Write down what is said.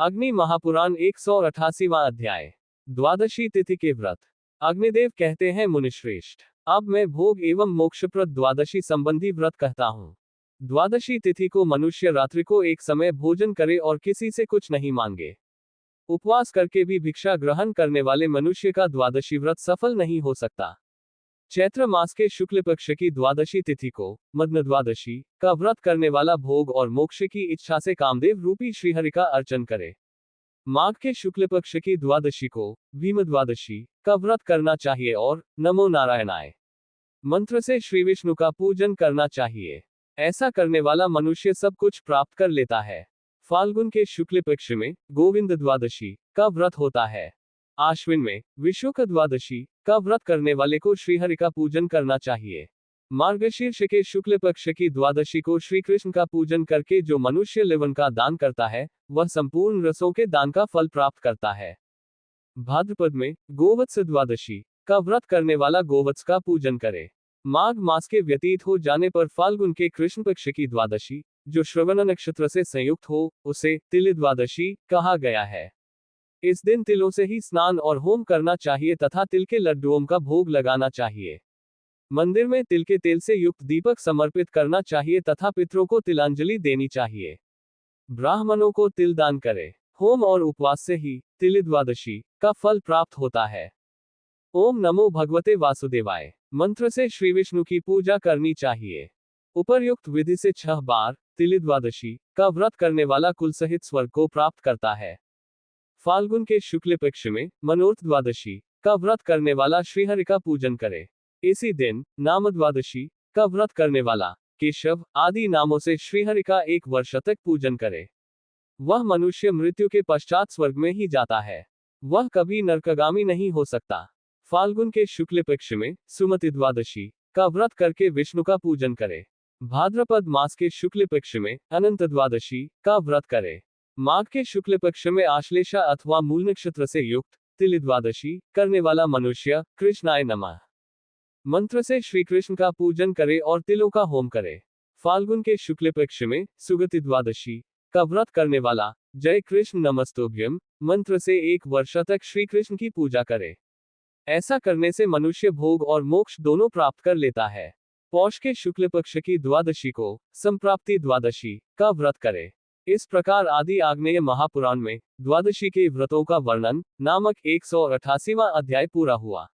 अग्नि महापुराण 188वां अध्याय। द्वादशी तिथि के व्रत। अग्निदेव कहते हैं, मुनिश्रेष्ठ, अब मैं भोग एवं मोक्षप्रद द्वादशी संबंधी व्रत कहता हूँ। द्वादशी तिथि को मनुष्य रात्रि को एक समय भोजन करे और किसी से कुछ नहीं मांगे। उपवास करके भी भिक्षा ग्रहण करने वाले मनुष्य का द्वादशी व्रत सफल नहीं हो सकता। चैत्र मास के शुक्ल पक्ष की द्वादशी तिथि को मग्न द्वादशी का व्रत करने वाला भोग और मोक्ष की इच्छा से कामदेव रूपी श्रीहरि का अर्चन करे। माघ के शुक्ल पक्ष की द्वादशी को भीम द्वादशी का व्रत करना चाहिए और नमो नारायणाय मंत्र से श्री विष्णु का पूजन करना चाहिए। ऐसा करने वाला मनुष्य सब कुछ प्राप्त कर लेता है। फाल्गुन के शुक्ल पक्ष में गोविंद द्वादशी का व्रत होता है। आश्विन में विशुक द्वादशी का व्रत करने वाले को श्रीहरि का पूजन करना चाहिए। मार्गशीर्ष के शुक्ल पक्ष की द्वादशी को श्री कृष्ण का पूजन करके जो मनुष्य लवण का दान करता है, वह संपूर्ण रसों के दान का फल प्राप्त करता है। भाद्रपद में गोवत्स द्वादशी का व्रत करने वाला गोवत्स का पूजन करे। माघ मास के व्यतीत हो जाने पर फाल्गुन के कृष्ण पक्ष की द्वादशी, जो श्रवण नक्षत्र से संयुक्त हो, उसे तिल द्वादशी कहा गया है। इस दिन तिलों से ही स्नान और होम करना चाहिए तथा तिल के लड्डुओं का भोग लगाना चाहिए। मंदिर में तिल के तेल से युक्त दीपक समर्पित करना चाहिए तथा पितरों को तिलांजलि देनी चाहिए। ब्राह्मणों को तिल दान करे। होम और उपवास से ही तिल द्वादशी का फल प्राप्त होता है। ओम नमो भगवते वासुदेवाय मंत्र से श्री विष्णु की पूजा करनी चाहिए। उपर्युक्त विधि से 6 बार तिल द्वादशी का व्रत करने वाला कुल सहित स्वर्ग को प्राप्त करता है। फाल्गुन के शुक्ल पक्ष में मनोर्थ द्वादशी का व्रत करने वाला श्रीहरि का पूजन करे। इसी दिन नाम द्वादशी का व्रत करने वाला केशव आदि नामों से श्रीहरि का 1 वर्ष तक पूजन करे। वह मनुष्य मृत्यु के पश्चात स्वर्ग में ही जाता है। वह कभी नरकगामी नहीं हो सकता। फाल्गुन के शुक्ल पक्ष में सुमति द्वादशी का व्रत करके विष्णु का पूजन करे। भाद्रपद मास के शुक्ल पक्ष में अनंत द्वादशी का व्रत करे। माघ के शुक्ल पक्ष में आश्लेषा अथवा मूल नक्षत्र से युक्त तिल द्वादशी करने वाला मनुष्य कृष्णाय नमः मंत्र से श्री कृष्ण का पूजन करे और तिलों का होम करे। फाल्गुन के शुक्ल पक्ष में सुगति द्वादशी का व्रत करने वाला जय कृष्ण नमस्तुभ्यम मंत्र से 1 वर्ष तक श्री कृष्ण की पूजा करे। ऐसा करने से मनुष्य भोग और मोक्ष दोनों प्राप्त कर लेता है। पौष के शुक्ल पक्ष की द्वादशी को संप्राप्ति द्वादशी का व्रत करे। इस प्रकार आदि आग्नेय महापुराण में द्वादशी के व्रतों का वर्णन नामक 188वां अध्याय पूरा हुआ।